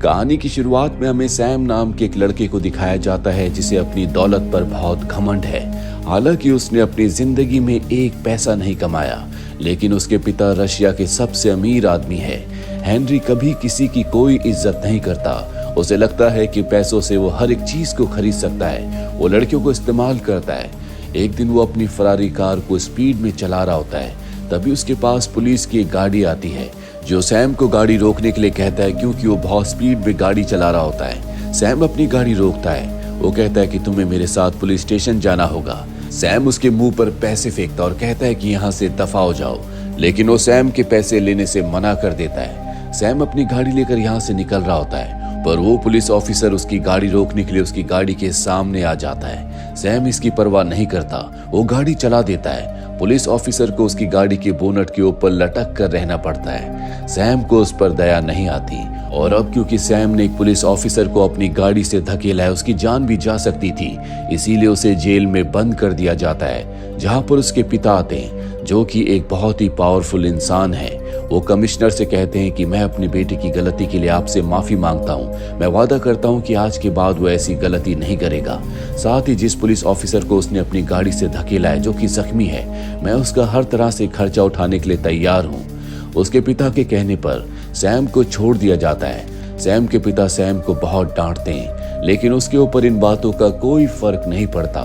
कहानी की शुरुआत में हमें सैम नाम के एक लड़के को दिखाया जाता है जिसे अपनी दौलत पर बहुत घमंड है। हालांकि उसने अपनी जिंदगी में एक पैसा नहीं कमाया, लेकिन उसके पिता रशिया के सबसे अमीर आदमी है। हेनरी कभी किसी की कोई इज्जत नहीं करता। उसे लगता है कि पैसों से वो हर एक चीज को खरीद सकता है। वो लड़कियों को इस्तेमाल करता है। एक दिन वो अपनी फरारी कार को स्पीड में चला रहा होता है, तभी उसके पास पुलिस की एक गाड़ी आती है जो सैम को गाड़ी रोकने के लिए कहता है, क्योंकि वो बहुत स्पीड में गाड़ी चला रहा होता है। सैम अपनी गाड़ी रोकता है। वो कहता है कि तुम्हें मेरे साथ पुलिस स्टेशन जाना होगा। सैम उसके मुंह पर पैसे फेंकता और कहता है कि यहाँ से दफा हो जाओ, लेकिन वो सैम के पैसे लेने से मना कर देता है। सैम अपनी गाड़ी लेकर यहाँ से निकल रहा होता है, पर वो पुलिस ऑफिसर उसकी गाड़ी रोकने के लिए उसकी गाड़ी के सामने आ जाता है। सैम इसकी परवाह नहीं करता, वो गाड़ी चला देता है। पुलिस ऑफिसर को उसकी गाड़ी के बोनट के ऊपर लटक कर रहना पड़ता है। सैम को उस पर दया नहीं आती, और अब क्योंकि सैम ने एक पुलिस ऑफिसर को अपनी गाड़ी से धकेला है, उसकी जान भी जा सकती थी, इसीलिए उसे जेल में बंद कर दिया जाता है, जहां पर उसके पिता आते हैं, जो कि एक बहुत ही पावरफुल इंसान है। वो कमिश्नर से कहते हैं कि मैं अपने बेटे की गलती के लिए आपसे माफी मांगता हूँ। मैं वादा करता हूँ कि आज के बाद वो ऐसी गलती नहीं करेगा। साथ ही जिस पुलिस ऑफिसर को उसने अपनी गाड़ी से धकेला है, जो कि जख्मी है, मैं उसका हर तरह से खर्चा उठाने के लिए तैयार हूँ। उसके पिता के कहने पर सैम को छोड़ दिया जाता है। सैम के पिता सैम को बहुत डांटते हैं, लेकिन उसके ऊपर इन बातों का कोई फर्क नहीं पड़ता।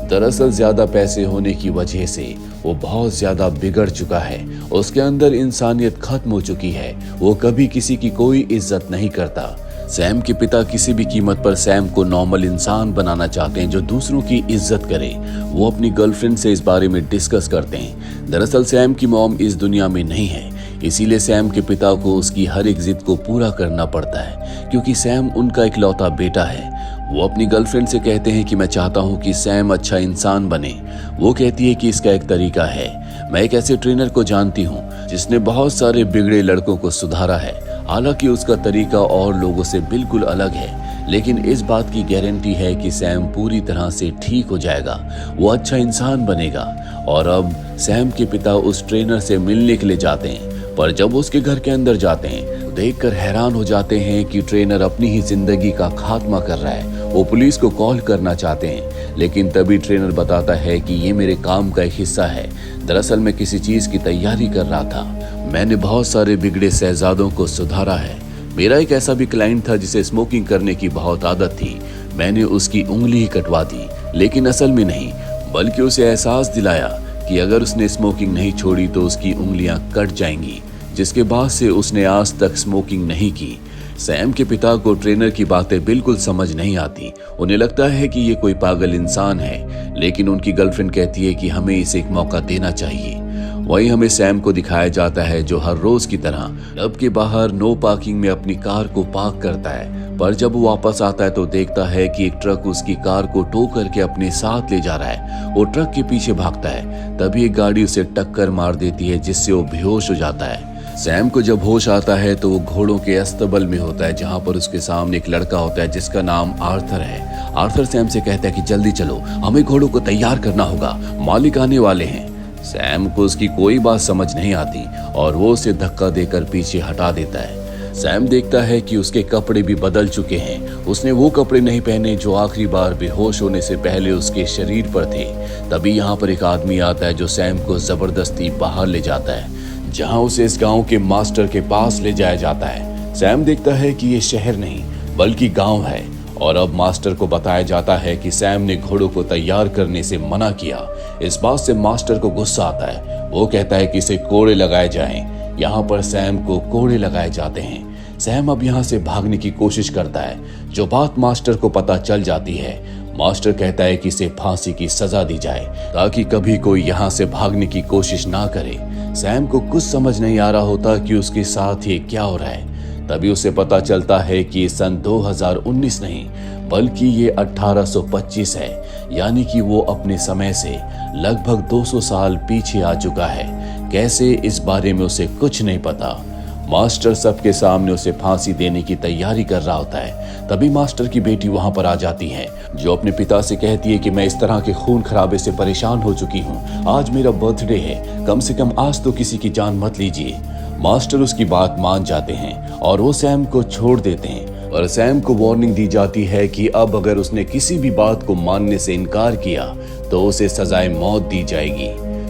दरअसल ज्यादा पैसे होने की वजह से वो बहुत ज्यादा बिगड़ चुका है। उसके अंदर इंसानियत खत्म हो चुकी है। वो कभी किसी की कोई इज्जत नहीं करता। सैम के पिता किसी भी कीमत पर सैम को नॉर्मल इंसान बनाना चाहते हैं जो दूसरों की इज्जत करे। वो अपनी गर्लफ्रेंड से इस बारे में डिस्कस करते हैं। दरअसल सैम की मॉम इस दुनिया में नहीं है, इसीलिए सैम के पिता को उसकी हर एक जिद को पूरा करना पड़ता है, क्योंकि सैम उनका इकलौता बेटा है। वो अपनी गर्लफ्रेंड से कहते हैं कि मैं चाहता हूँ कि सैम अच्छा इंसान बने। वो कहती है कि इसका एक तरीका है। मैं एक ऐसे ट्रेनर को जानती हूँ जिसने बहुत सारे बिगड़े लड़कों को सुधारा है। हालांकि उसका तरीका और लोगों से बिल्कुल अलग है, लेकिन इस बात की गारंटी है कि सैम पूरी तरह से ठीक हो जाएगा, वो अच्छा इंसान बनेगा। और अब सैम के पिता उस ट्रेनर से मिलने के लिए जाते हैं, पर जब उसके घर के अंदर जाते हैं तो देखकर हैरान हो जाते हैं कि ट्रेनर अपनी ही जिंदगी का खात्मा कर रहा है। वो पुलिस को कॉल करना चाहते हैं, लेकिन तभी ट्रेनर बताता है कि ये मेरे काम का एक हिस्सा है। दरअसल मैं किसी चीज की तैयारी कर रहा था। मैंने बहुत सारे बिगड़े शहजादों को सुधारा है। मेरा एक ऐसा भी क्लाइंट था जिसे स्मोकिंग करने की बहुत आदत थी। मैंने उसकी उंगली ही कटवा दी, लेकिन असल में नहीं, बल्कि उसे एहसास दिलाया कि अगर उसने स्मोकिंग नहीं छोड़ी तो उसकी उंगलियां कट जाएंगी, जिसके बाद से उसने आज तक स्मोकिंग नहीं की। सैम के पिता को ट्रेनर की बातें बिल्कुल समझ नहीं आती। उन्हें लगता है कि ये कोई पागल इंसान है, लेकिन उनकी गर्लफ्रेंड कहती है कि हमें इसे एक मौका देना चाहिए। वहीं हमें सैम को दिखाया जाता है जो हर रोज की तरह क्लब के बाहर नो पार्किंग में अपनी कार को पार्क करता है, पर जब वो वापस आता है तो देखता है कि एक ट्रक उसकी कार को टो करके अपने साथ ले जा रहा है। वो ट्रक के पीछे भागता है, तभी एक गाड़ी उसे टक्कर मार देती है, जिससे वो बेहोश हो जाता है। सैम को जब होश आता है तो वो घोड़ों के अस्तबल में होता है, जहां पर उसके सामने एक लड़का होता है जिसका नाम आर्थर है। आर्थर सैम से कहता है कि जल्दी चलो, हमें घोड़ों को तैयार करना होगा, मालिक आने वाले हैं। सैम को उसकी कोई बात समझ नहीं आती और वो उसे धक्का देकर पीछे हटा देता है। सैम देखता है कि उसके कपड़े भी बदल चुके हैं। उसने वो कपड़े नहीं पहने जो आखिरी बार बेहोश होने से पहले उसके शरीर पर थे। तभी यहाँ पर एक आदमी आता है जो सैम को जबरदस्ती बाहर ले जाता है, जहां उसे इस गांव के मास्टर के पास ले जाया जाता है। सैम देखता है कि ये शहर नहीं बल्कि गांव है, और अब मास्टर को बताया जाता है कि सैम ने घोड़ों को तैयार करने से मना किया। इस बात से मास्टर को गुस्सा आता है। वो कहता है कि इसे कोड़े लगाए जाएं। यहाँ पर सैम को कोड़े लगाए जाते हैं। सैम अब यहाँ से भागने की कोशिश करता है, जो बात मास्टर को पता चल जाती है। मास्टर कहता है कि इसे फांसी की सजा दी जाए, ताकि कभी कोई यहाँ से भागने की कोशिश ना करे। सैम को कुछ समझ नहीं आ रहा होता कि उसके साथ ये क्या हो रहा है। तभी उसे पता चलता है कि सन 2019 नहीं बल्कि ये 1825 है, यानी कि वो अपने समय से लगभग 200 साल पीछे आ चुका है। कैसे, इस बारे में उसे कुछ नहीं पता। मास्टर सबके सामने उसे फांसी देने की तैयारी कर रहा होता है। तभी मास्टर की बेटी वहां पर आ जाती है, जो अपने पिता से कहती है कि मैं इस तरह के खून खराबे से परेशान हो चुकी हूँ। आज मेरा बर्थडे है, कम से कम आज तो किसी की जान मत लीजिए। मास्टर उसकी बात मान जाते हैं और वो सैम को छोड़ देते हैं। और सैम को वार्निंग दी जाती है कि अब अगर उसने किसी भी बात को मानने से इनकार किया तो उसे सजाए मौत दी जाएगी।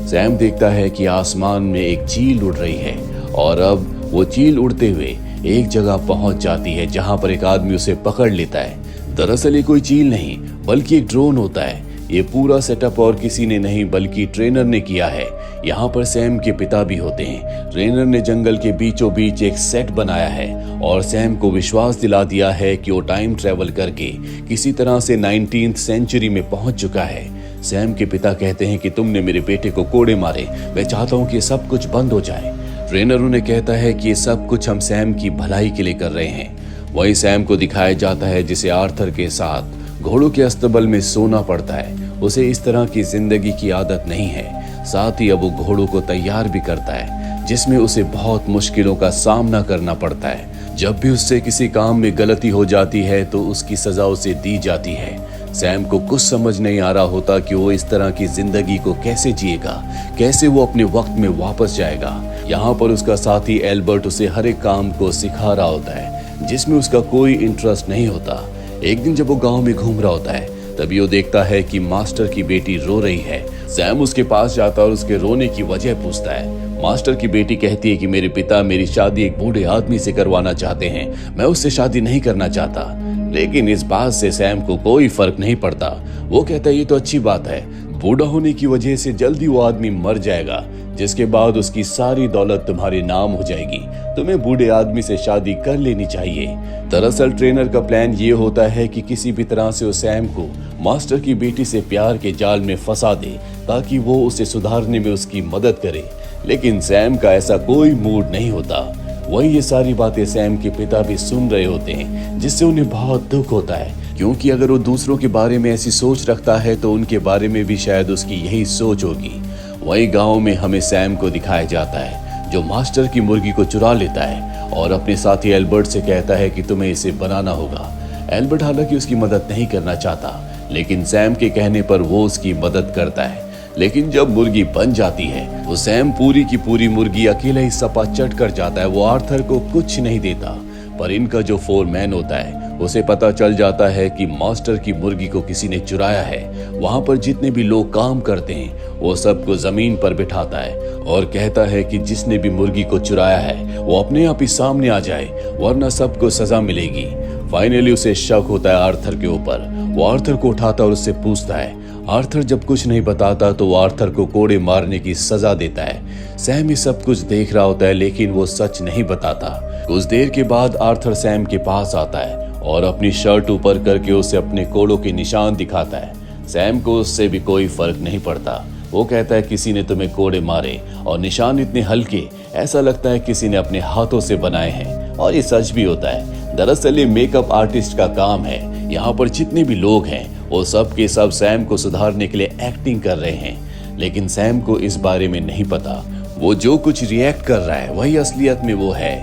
सैम देखता है कि आसमान में एक चील उड़ रही है और अब वो चील उड़ते हुए एक जगह पहुंच जाती है जहां पर एक आदमी उसे पकड़ लेता है। दरअसल ये कोई चील नहीं बल्कि एक ड्रोन होता है। ये पूरा सेटअप और किसी ने नहीं बल्कि ट्रेनर ने किया है। यहाँ पर सैम के पिता भी होते हैं। ट्रेनर ने जंगल के बीचों बीच एक सेट बनाया है और सैम को विश्वास दिला दिया है कि वो टाइम ट्रेवल करके किसी तरह से 19th सेंचुरी में पहुंच चुका है। सैम के पिता कहते हैं कि तुमने मेरे बेटे को कोड़े मारे, मैं चाहता हूँ कि सब कुछ बंद हो जाए। ट्रेनर उन्हें कहता है कि ये सब कुछ हम सैम की भलाई के लिए कर रहे हैं। वही सैम को दिखाया जाता है जिसे आर्थर के साथ घोड़ों के अस्तबल में सोना पड़ता है। उसे इस तरह की जिंदगी की आदत नहीं है। साथ ही अब वो घोड़ों को तैयार भी करता है जिसमें उसे बहुत मुश्किलों का सामना करना पड़ता है। जब भी उससे किसी काम में गलती हो जाती है तो उसकी सजा उसे दी जाती है। सैम को कुछ समझ नहीं आ रहा होता कि वो इस तरह की जिंदगी को कैसे जिएगा, कैसे वो अपने वक्त में वापस जाएगा। यहाँ पर उसका साथी एल्बर्ट उसे हर एक काम को सिखा रहा होता है जिसमें उसका कोई इंटरेस्ट नहीं होता। एक दिन जब वो गांव में घूम रहा होता है तभी वो देखता है कि मास्टर की बेटी रो रही है। सैम उसके पास जाता है और उसके रोने की वजह पूछता है। मास्टर की बेटी कहती है कि मेरे पिता मेरी शादी एक बूढ़े आदमी से करवाना चाहते हैं, मैं उससे शादी नहीं करना चाहता। लेकिन इस बात से सैम को कोई फर्क नहीं पड़ता। वो कहता है ये तो अच्छी बात है, बूढ़ा होने की वजह से जल्दी वो आदमी मर जाएगा, जिसके बाद उसकी सारी दौलत तुम्हारे नाम हो जाएगी। तुम्हें बूढ़े आदमी से शादी कर लेनी चाहिए। दरअसल ट्रेनर का प्लान ये होता है कि किसी भी तरह से वो सैम को मास्टर की बेटी से प्यार के जाल में फंसा दे ताकि वो उसे सुधारने में उसकी मदद करे। लेकिन सैम का ऐसा कोई मूड नहीं होता। वही ये सारी बातें सैम के पिता भी सुन रहे होते हैं जिससे उन्हें बहुत दुख होता है, क्योंकि अगर वो दूसरों के बारे में ऐसी सोच रखता है तो उनके बारे में भी शायद उसकी यही सोच होगी। वही गांव में हमें सैम को दिखाया जाता है जो मास्टर की मुर्गी को चुरा लेता है और अपने साथी एल्बर्ट से कहता है कि तुम्हें इसे बनाना होगा। एल्बर्ट हालांकि उसकी मदद नहीं करना चाहता, लेकिन सैम के कहने पर वो उसकी मदद करता है। लेकिन जब मुर्गी बन जाती है तो सैम पूरी की पूरी मुर्गी अकेला ही सपा चट कर जाता है। वो आर्थर को कुछ नहीं देता, पर इनका जो फोरमैन होता है उसे पता चल जाता है कि मास्टर की मुर्गी को किसी ने चुराया है। वहां पर जितने भी लोग काम करते हैं वो सबको जमीन पर बिठाता है और कहता है कि जिसने भी मुर्गी को चुराया है वो अपने आप ही सामने आ जाए, वरना सबको सजा मिलेगी। फाइनली उसे शक होता है आर्थर के ऊपर। वो आर्थर को उठाता और उससे पूछता है। आर्थर जब कुछ नहीं बताता तो वो आर्थर को कोड़े मारने की सजा देता है। सैम ये सब कुछ देख रहा होता है लेकिन वो सच नहीं बताता। कुछ देर के बाद आर्थर सैम के पास आता है और अपनी शर्ट ऊपर करके उसे अपने कोड़ों के निशान दिखाता है। सैम को उससे भी कोई फर्क नहीं पड़ता। वो कहता है किसी ने तुम्हें कोड़े मारे और निशान इतने हल्के, ऐसा लगता है किसी ने अपने हाथों से बनाए हैं। और ये सच भी होता है। दरअसल ये मेकअप आर्टिस्ट का काम है। यहाँ पर जितने भी लोग हैं वो सब के सब सैम को सुधारने के लिए एक्टिंग कर रहे हैं, लेकिन सैम को इस बारे में नहीं पता। वो जो कुछ रिएक्ट कर रहा है वही असलियत में वो है।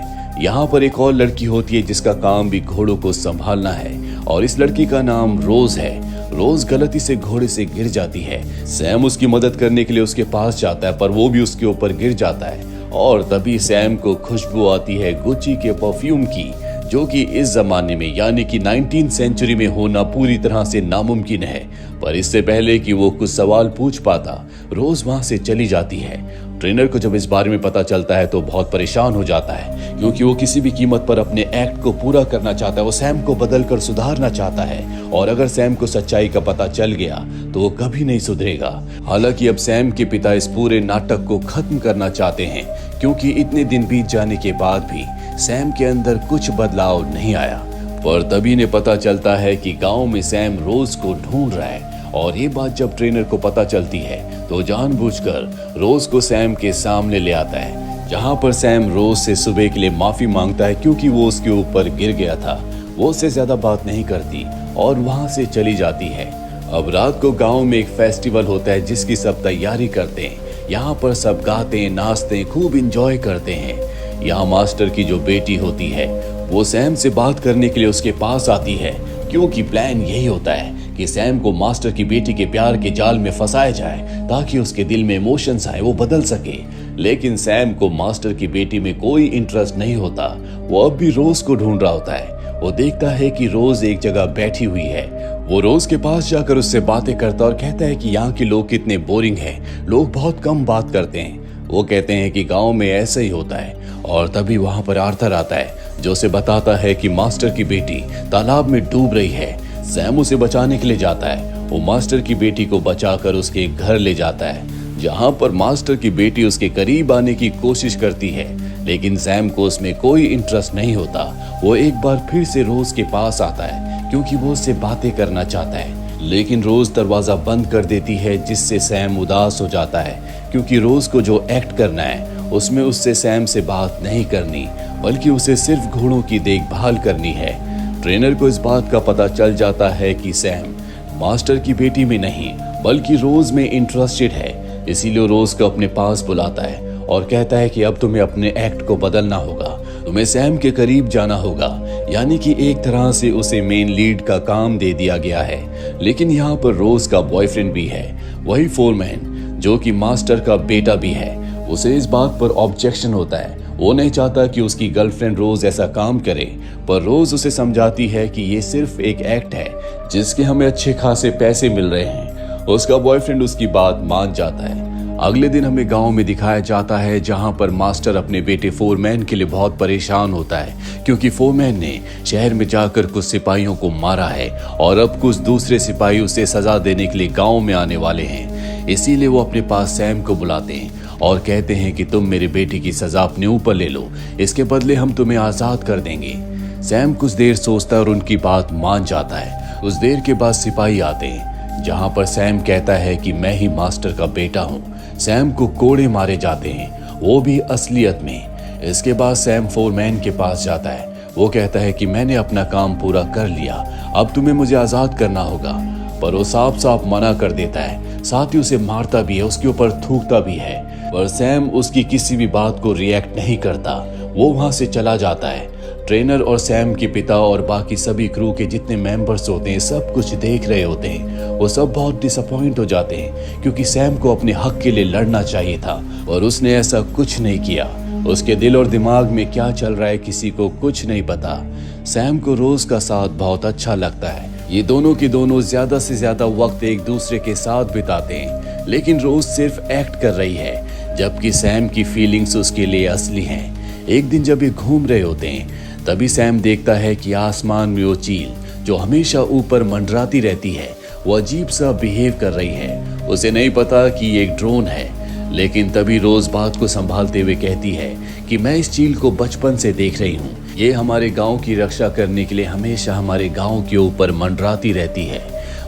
यहाँ पर एक और लड़की होती है जिसका काम भी घोड़ों को संभालना है और इस लड़की का नाम रोज है। रोज गलती से घोड़े से गिर जाती है। सैम उसकी मदद करने के लिए उसके पास जाता है पर वो भी उसके ऊपर गिर जाता है और तभी सैम को खुशबू आती है गुच्ची के परफ्यूम की, जो कि इस जमाने में यानी कि 19th सेंचुरी में होना पूरी तरह से नामुमकिन है। पर इससे पहले कि वो कुछ सवाल पूछ पाता रोज वहां से चली जाती है। ट्रेनर को जब इस बारे में पता चलता है तो बहुत परेशान हो जाता है, क्योंकि वो किसी भी कीमत पर अपने एक्ट को पूरा करना चाहता है। वो सैम को बदलकर सुधारना चाहता है और अगर सैम को सच्चाई का पता चल गया तो वो कभी नहीं सुधरेगा। हालांकि अब सैम के पिता इस पूरे नाटक को खत्म करना चाहते हैं, क्योंकि इतने दिन बीत जाने के बाद भी सैम के अंदर कुछ बदलाव नहीं आया। पर तभी ने पता चलता है कि गांव में सैम रोज को ढूंढ रहा है और ये बात जब ट्रेनर को पता चलती है तो जानबूझकर रोज को सैम के सामने ले आता है, जहां पर सैम रोज से सुबह के लिए माफी मांगता है क्योंकि वो उसके ऊपर गिर गया था। वो उससे ज्यादा बात नहीं करती और वहां से चली जाती है। अब रात को गांव में एक फेस्टिवल होता है जिसकी सब तैयारी करते हैं। यहाँ पर सब गाते नाचते खूब इंजॉय करते हैं। यहाँ मास्टर की जो बेटी होती है वो सैम से बात करने के लिए उसके पास आती है, क्योंकि प्लान यही होता है कि सैम को मास्टर की बेटी के प्यार के जाल में फंसाया जाए ताकि उसके दिल में इमोशंस आए, वो बदल सके। लेकिन सैम को मास्टर की बेटी में कोई इंटरेस्ट नहीं होता। वो अब भी रोज को ढूंढ रहा होता है। वो देखता है कि रोज एक जगह बैठी हुई है। वो रोज के पास जाकर उससे बातें करता और कहता है कि यहाँ के लोग कितने बोरिंग हैं, लोग बहुत कम बात करते हैं। वो कहते हैं कि गांव में ऐसा ही होता है। और तभी वहां पर आर्थर आता है जो उसे बताता है कि मास्टर की बेटी तालाब में डूब रही है। सैम उसे बचाने के लिए जाता है। वो मास्टर की बेटी को बचाकर उसके घर ले जाता है, जहां पर मास्टर की बेटी उसके करीब आने की कोशिश करती है, लेकिन सैम को उसमें कोई इंटरेस्ट नहीं होता। वो एक बार फिर से रोज के पास आता है क्योंकि वो उससे बातें करना चाहता है, लेकिन रोज दरवाजा बंद कर देती है, जिससे सैम उदास हो जाता है क्योंकि रोज को जो एक्ट करना है उसमें उससे सैम से बात नहीं करनी, बल्कि उसे सिर्फ घोड़ों की देखभाल करनी है। ट्रेनर को इस बात का पता चल जाता है कि सैम मास्टर की बेटी में नहीं बल्कि रोज में इंटरेस्टेड है, इसीलिए रोज को अपने पास बुलाता है और कहता है कि अब तुम्हें अपने एक्ट को बदलना होगा, तुम्हें सैम के करीब जाना होगा। यानी कि एक तरह से उसे मेन लीड का काम दे दिया गया है। लेकिन यहाँ पर रोज का बॉयफ्रेंड भी है, वही फोरमैन जो कि मास्टर का बेटा भी है। उसे इस बात पर ऑब्जेक्शन होता है। वो नहीं चाहता कि उसकी गर्लफ्रेंड रोज ऐसा काम करे, पर रोज उसे समझाती है कि ये सिर्फ एक एक्ट है जिसके हमें अच्छे खासे पैसे मिल रहे हैं। उसका बॉयफ्रेंड उसकी बात मान जाता है। अगले दिन हमें गांव में दिखाया जाता है, जहां पर मास्टर अपने बेटे फोरमैन के लिए बहुत परेशान होता है क्योंकि फोरमैन ने शहर में जाकर कुछ सिपाहियों को मारा है और अब कुछ दूसरे सिपाही उसे सजा देने के लिए गांव में आने वाले हैं। इसीलिए वो अपने पास सैम को बुलाते हैं और कहते हैं कि तुम मेरे बेटे की सजा अपने ऊपर ले लो, इसके बदले हम तुम्हें आजाद कर देंगे। सैम कुछ देर सोचता है और उनकी बात मान जाता है। कुछ देर के बाद सिपाही आते हैं, जहां पर सैम कहता है कि मैं ही मास्टर का बेटा हूं। सैम को कोड़े मारे जाते हैं, वो भी असलियत में। इसके बाद सैम फोरमैन के पास जाता है। वो कहता है कि मैंने अपना काम पूरा कर लिया, अब तुम्हें मुझे आजाद करना होगा, पर वो साफ साफ मना कर देता है। साथ ही उसे मारता भी है, उसके ऊपर थूकता भी है, पर सैम उसकी किसी भी बात को रिएक्ट नहीं करता। वो वहां से चला जाता है। ट्रेनर और सैम के पिता और बाकी सभी क्रू के जितने मेंबर्स होते हैं सब कुछ देख रहे होते हैं। वो सब बहुत डिसअपॉइंट हो जाते हैं क्योंकि सैम को अपने हक के लिए लड़ना चाहिए था और उसने ऐसा कुछ नहीं किया। उसके दिल और दिमाग में क्या चल रहा है किसी को कुछ नहीं पता। सैम को रोज का साथ बहुत अच्छा लगता है। ये दोनों के दोनों ज्यादा से ज्यादा वक्त एक दूसरे के साथ बिताते हैं, लेकिन रोज सिर्फ एक्ट कर रही है, जबकि सैम की फीलिंग्स उसके लिए असली हैं। एक दिन जब ये घूम रहे होते हैं तभी सैम देखता है कि आसमान में वो चील जो हमेशा ऊपर मंडराती रहती है वो अजीब सा बिहेव कर रही है। उसे नहीं पता कि ये एक ड्रोन है, लेकिन तभी रोज बात को संभालते हुए कहती है कि मैं इस चील को बचपन से देख रही हूँ, ये हमारे गांव की रक्षा करने के लिए हमेशा हमारे गांव के ऊपर मंडराती रहती है।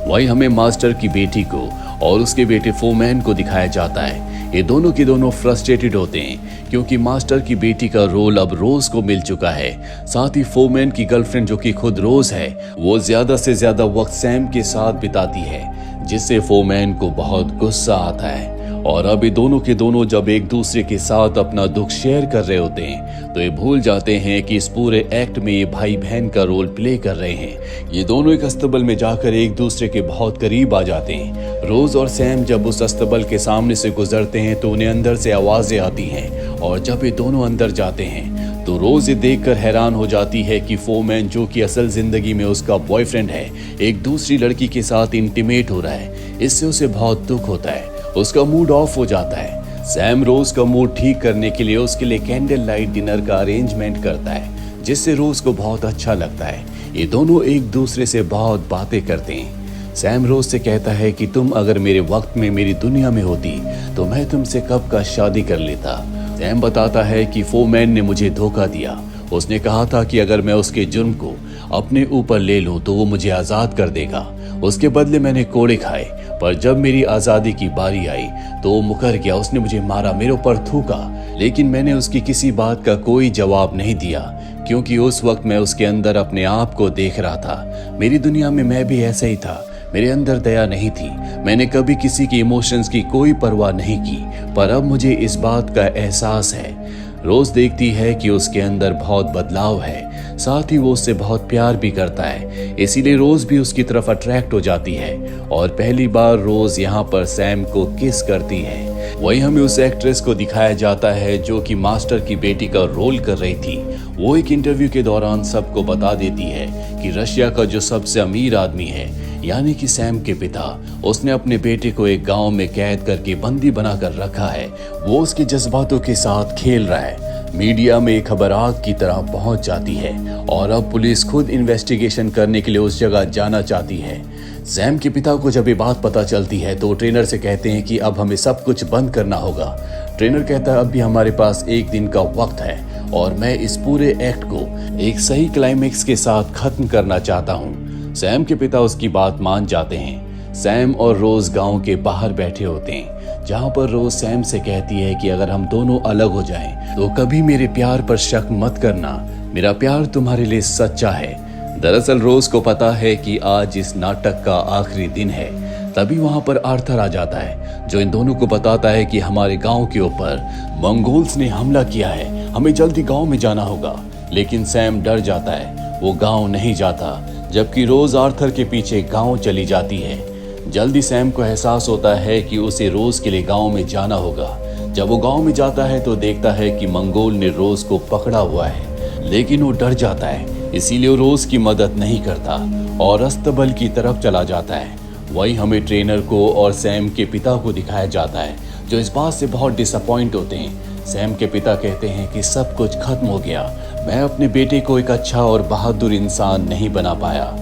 वही हमें मास्टर की बेटी को और उसके बेटे फोरमैन को दिखाया जाता है। ये दोनों के दोनों फ्रस्ट्रेटेड होते हैं क्योंकि मास्टर की बेटी का रोल अब रोज को मिल चुका है। साथ ही फोरमैन की गर्लफ्रेंड जो कि खुद रोज है, वो ज्यादा से ज्यादा वक्त सैम के साथ बिताती है, जिससे फोरमैन को बहुत गुस्सा आता है। और अब ये दोनों के दोनों जब एक दूसरे के साथ अपना दुख शेयर कर रहे होते हैं तो ये भूल जाते हैं कि इस पूरे एक्ट में ये भाई बहन का रोल प्ले कर रहे हैं। ये दोनों एक अस्तबल में जाकर एक दूसरे के बहुत करीब आ जाते हैं। रोज और सैम जब उस अस्तबल के सामने से गुजरते हैं तो उन्हें अंदर से आवाजें आती हैं, और जब ये दोनों अंदर जाते हैं तो रोज ये देखकर हैरान हो जाती है कि फोरमैन जो कि असल जिंदगी में उसका बॉयफ्रेंड है, एक दूसरी लड़की के साथ इंटीमेट हो रहा है। इससे उसे बहुत दुख होता है, उसका मूड ऑफ हो जाता है। सैम रोज का मूड ठीक करने के लिए उसके लिए कैंडल लाइट डिनर का अरेंजमेंट करता है, जिससे रोज को बहुत अच्छा लगता है। ये दोनों एक दूसरे से बहुत बातें करते हैं। सैम रोज से कहता है कि तुम अगर मेरे वक्त में मेरी दुनिया में होती तो मैं तुमसे कब का शादी कर लेता। सैम बताता है कि फोरमैन ने मुझे धोखा दिया। उसने कहा था कि अगर मैं उसके जुर्म को अपने ऊपर ले लूं तो वो मुझे आजाद कर देगा। उसके बदले मैंने कोड़े खाए, पर जब मेरी आजादी की बारी आई तो वो मुकर गया। उसने मुझे मारा, मेरे ऊपर थूका, लेकिन मैंने उसकी किसी बात का कोई जवाब नहीं दिया क्योंकि उस वक्त मैं उसके अंदर अपने आप को देख रहा था। मेरी दुनिया में मैं भी ऐसा ही था, मेरे अंदर दया नहीं थी, मैंने कभी किसी के इमोशंस की कोई परवाह नहीं की, पर अब मुझे इस बात का एहसास है। रोज देखती है कि उसके अंदर बहुत बदलाव है, साथ ही वो उससे बहुत प्यार भी करता है, इसीलिए रोज भी उसकी तरफ अट्रैक्ट हो जाती है और पहली बार रोज यहाँ पर सैम को किस करती है। वहीं हमें उस एक्ट्रेस को दिखाया जाता है जो कि मास्टर की बेटी का रोल कर रही थी। वो एक इंटरव्यू के दौरान सबको बता देती है कि रशिया का जो सबसे अमीर आदमी है यानी कि सैम के पिता, उसने अपने बेटे को एक गांव में कैद करके बंदी बनाकर रखा है। वो उसके जज्बातों के साथ खेल रहा है। मीडिया में एक खबर आग की तरह पहुंच जाती है और अब पुलिस खुद इन्वेस्टिगेशन करने के लिए उस जगह जाना चाहती है। सैम के पिता को जब ये बात पता चलती है तो ट्रेनर से कहते हैं कि अब हमें सब कुछ बंद करना होगा। ट्रेनर कहता है अब भी हमारे पास एक दिन का वक्त है और मैं इस पूरे एक्ट को एक सही क्लाइमेक्स के साथ खत्म करना चाहता हूँ। सैम के पिता उसकी बात मान जाते हैं। सैम और रोज गांव के बाहर बैठे होते हैं, जहां पर रोज सैम से कहती है कि अगर हम दोनों अलग हो जाएं तो कभी मेरे प्यार पर शक मत करना, मेरा प्यार तुम्हारे लिए सच्चा है। दरअसल रोज को पता है कि आज इस नाटक का आखिरी दिन है। तभी वहां पर आर्थर आ जाता है जो इन दोनों को बताता है कि हमारे गांव के ऊपर मंगोल्स ने हमला किया है, हमें जल्दी गांव में जाना होगा। लेकिन सैम डर जाता है, वो गांव नहीं जाता, जबकि रोज आर्थर के पीछे गांव चली जाती है। जल्दी सैम को एहसास होता है कि उसे रोज के लिए गांव में जाना होगा। जब वो गांव में जाता है तो देखता है कि मंगोल ने रोज को पकड़ा हुआ है, लेकिन वो डर जाता है, इसीलिए वो रोज की मदद नहीं करता और अस्तबल की तरफ चला जाता है। वहीं हमें ट्रेनर को और सैम के पिता को दिखाया जाता है जो इस बात से बहुत डिसअपॉइंट होते हैं। सैम के पिता कहते हैं कि सब कुछ खत्म हो गया, मैं अपने बेटे को एक अच्छा और बहादुर इंसान नहीं बना पाया।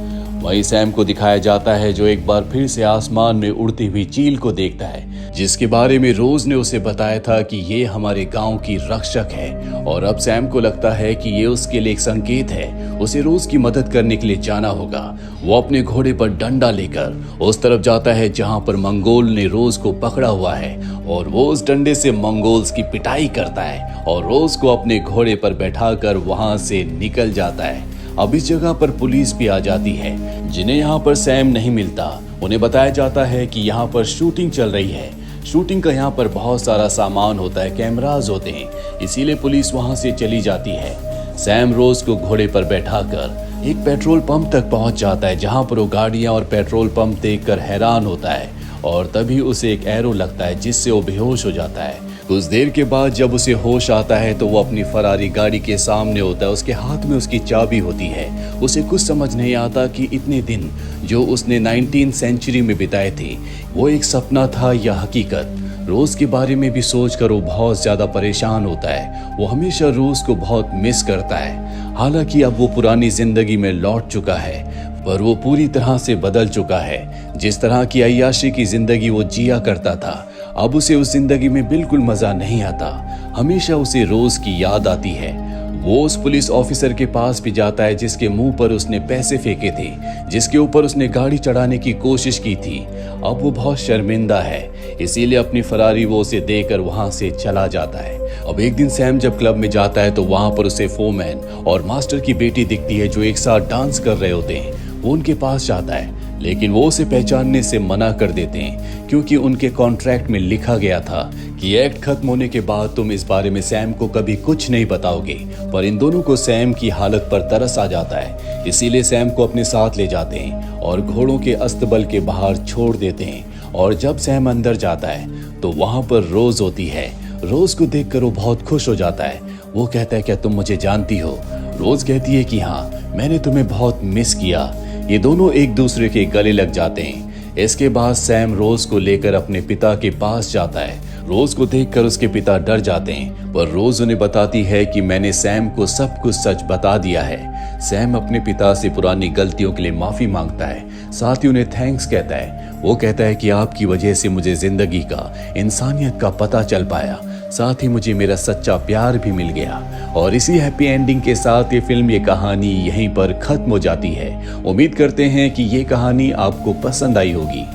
वहीं सैम को दिखाया जाता है जो एक बार फिर से आसमान में उड़ती हुई चील को देखता है, जिसके बारे में रोज ने उसे बताया था कि ये हमारे गांव की रक्षक है। और अब सैम को लगता है कि ये उसके लिए एक संकेत है, उसे रोज की मदद करने के लिए जाना होगा। वो अपने घोड़े पर डंडा लेकर उस तरफ जाता है जहां पर मंगोल ने रोज को पकड़ा हुआ है और वो उस डंडे से मंगोल्स की पिटाई करता है और रोज को अपने घोड़े पर बैठाकर वहां से निकल जाता है। अब इस जगह पर पुलिस भी आ जाती है, जिन्हें यहाँ पर सैम नहीं मिलता। उन्हें बताया जाता है कि यहाँ पर शूटिंग चल रही है। शूटिंग का यहाँ पर बहुत सारा सामान होता है, कैमरास होते हैं, इसीलिए पुलिस वहाँ से चली जाती है। सैम रोज को घोड़े पर बैठाकर एक पेट्रोल पंप तक पहुँच जाता है, जहाँ पर वो गाड़ियाँ और पेट्रोल पंप देखकर हैरान होता है और तभी उसे एक एरो लगता है जिससे वो बेहोश हो जाता है। कुछ देर के बाद जब उसे होश आता है तो वो अपनी फरारी गाड़ी के सामने होता है, उसके हाथ में उसकी चाबी होती है। उसे कुछ समझ नहीं आता कि इतने दिन जो उसने 19वीं सेंचुरी में बिताए थे वो एक सपना था या हकीकत। रोज के बारे में भी सोचकर वो बहुत ज्यादा परेशान होता है। वो हमेशा रोज को बहुत मिस करता है। हालांकि अब वो पुरानी जिंदगी में लौट चुका है, पर वो पूरी तरह से बदल चुका है। जिस तरह की अय्याशी की जिंदगी वो जिया करता था, अब उसे उस जिंदगी में बिल्कुल मजा नहीं आता। हमेशा उसे रोज की याद आती है। वो उस पुलिस ऑफिसर के पास भी जाता है जिसके मुंह पर उसने पैसे फेंके थे, जिसके ऊपर उसने गाड़ी चढ़ाने की कोशिश की थी। अब वो बहुत शर्मिंदा है, इसीलिए अपनी फरारी वो उसे देकर वहां से चला जाता है। अब एक दिन सैम जब क्लब में जाता है तो वहां पर उसे फोमैन और मास्टर की बेटी दिखती है जो एक साथ डांस कर रहे होते हैं। वो उनके पास जाता है, लेकिन वो उसे पहचानने से मना कर देते हैं, क्योंकि उनके कॉन्ट्रैक्ट में लिखा गया था कि एक्ट खत्म होने के बाद तुम इस बारे में सैम को कभी कुछ नहीं बताओगे। पर इन दोनों को सैम की हालत पर तरस आ जाता है, इसीलिए सैम को अपने साथ ले जाते हैं और घोड़ों के अस्तबल के बाहर छोड़ देते हैं। और जब सैम अंदर जाता है तो वहां पर रोज होती है। रोज को देखकर वो बहुत खुश हो जाता है। वो कहता है क्या तुम मुझे जानती हो? रोज कहती है कि हाँ, मैंने तुम्हें बहुत मिस किया। ये दोनों एक दूसरे के गले लग जाते हैं। इसके बाद सैम रोज को लेकर अपने पिता के पास जाता है। रोज को देखकर उसके पिता डर जाते हैं, पर रोज उन्हें बताती है कि मैंने सैम को सब कुछ सच बता दिया है। सैम अपने पिता से पुरानी गलतियों के लिए माफी मांगता है, साथ ही उन्हें थैंक्स कहता है। वो कहता है कि आपकी वजह से मुझे जिंदगी का, इंसानियत का पता चल पाया, साथ ही मुझे मेरा सच्चा प्यार भी मिल गया। और इसी हैप्पी एंडिंग के साथ ये फिल्म, ये कहानी यहीं पर खत्म हो जाती है। उम्मीद करते हैं कि ये कहानी आपको पसंद आई होगी।